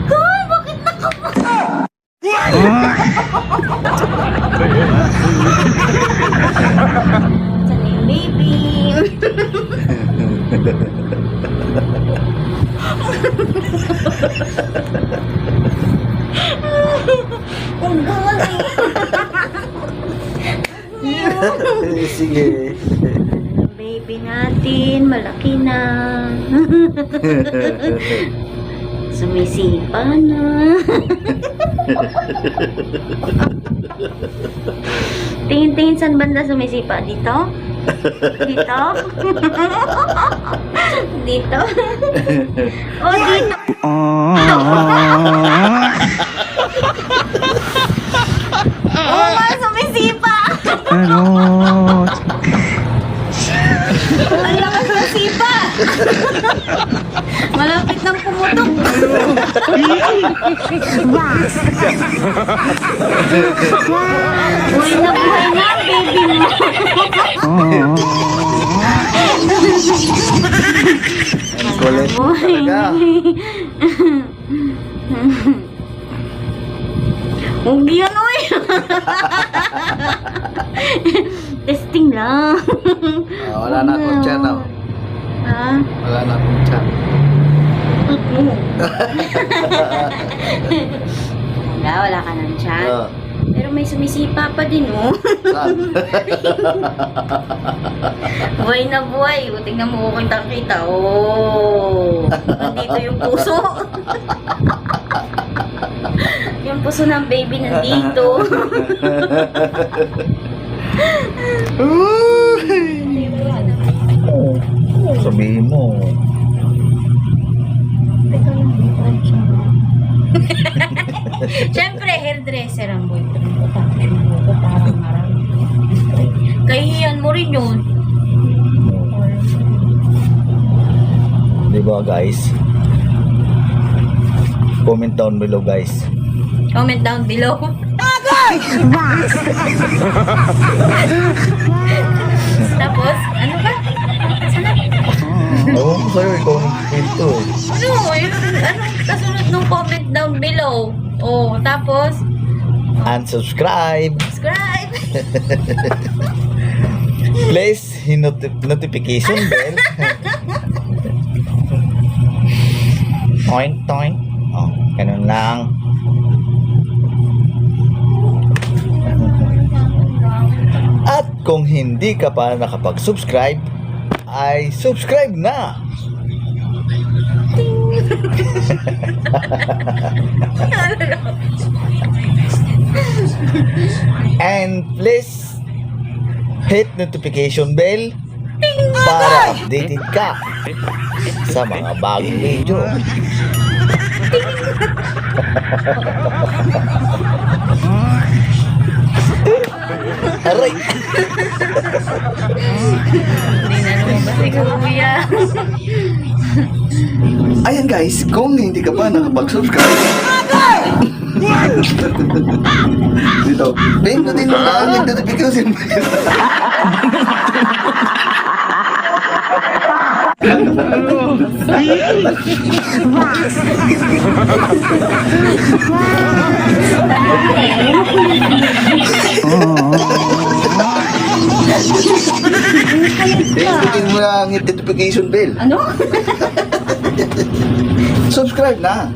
Hoy, bakit nakapa? Saan yung baby? Ang galing. Sige. Baby natin, malaki na. Sumisipa na. Tingin-tingin saan banda sumisipa? Dito? Dito? Dito? Oh, dito. Oh, nga, sumisipa. Ano? Ang lakas ng sipa. Malapit nang pumutok. Buhay na baby mo. Ang kulit mo talaga. Huwag yan, uy. Testing lang. Wala na akong tiyan, oh. Ha? Wala na akong tiyan. Wala ka ng tiyan. Pero may sumisipa pa din, oh. Saan? Buhay na buhay. O, tingnan mo kung kita. Oh. Nandito yung puso. Yung puso ng baby nandito. Sabihin mo. Siyempre, hairdresser ang boyfriend ko. Tapos yung buko parang marami. Kahihiyan mo rin yun. Di ba, guys? Comment down below, guys. Comment down below. Tapos, ano ba? Ewan ko sa'yo, ikaw ang pinto. Ano? Anong kasunod ng comment down below? Oh, tapos, Unsubscribe. subscribe. Please, notification bell. Toink, toink. Oh, ganun lang. At kung hindi ka pa nakapag-subscribe, ay subscribe na! And please hit notification bell para updated ka sa mga bagong video. Aray! Hindi na lumabas si Kuya. Ayan guys, kung hindi ka pa nakapag-subscribe, dito, pindutin mo lang yung notification bell. Pindutin mo lang yung notification bell. Ano? Subscribe na.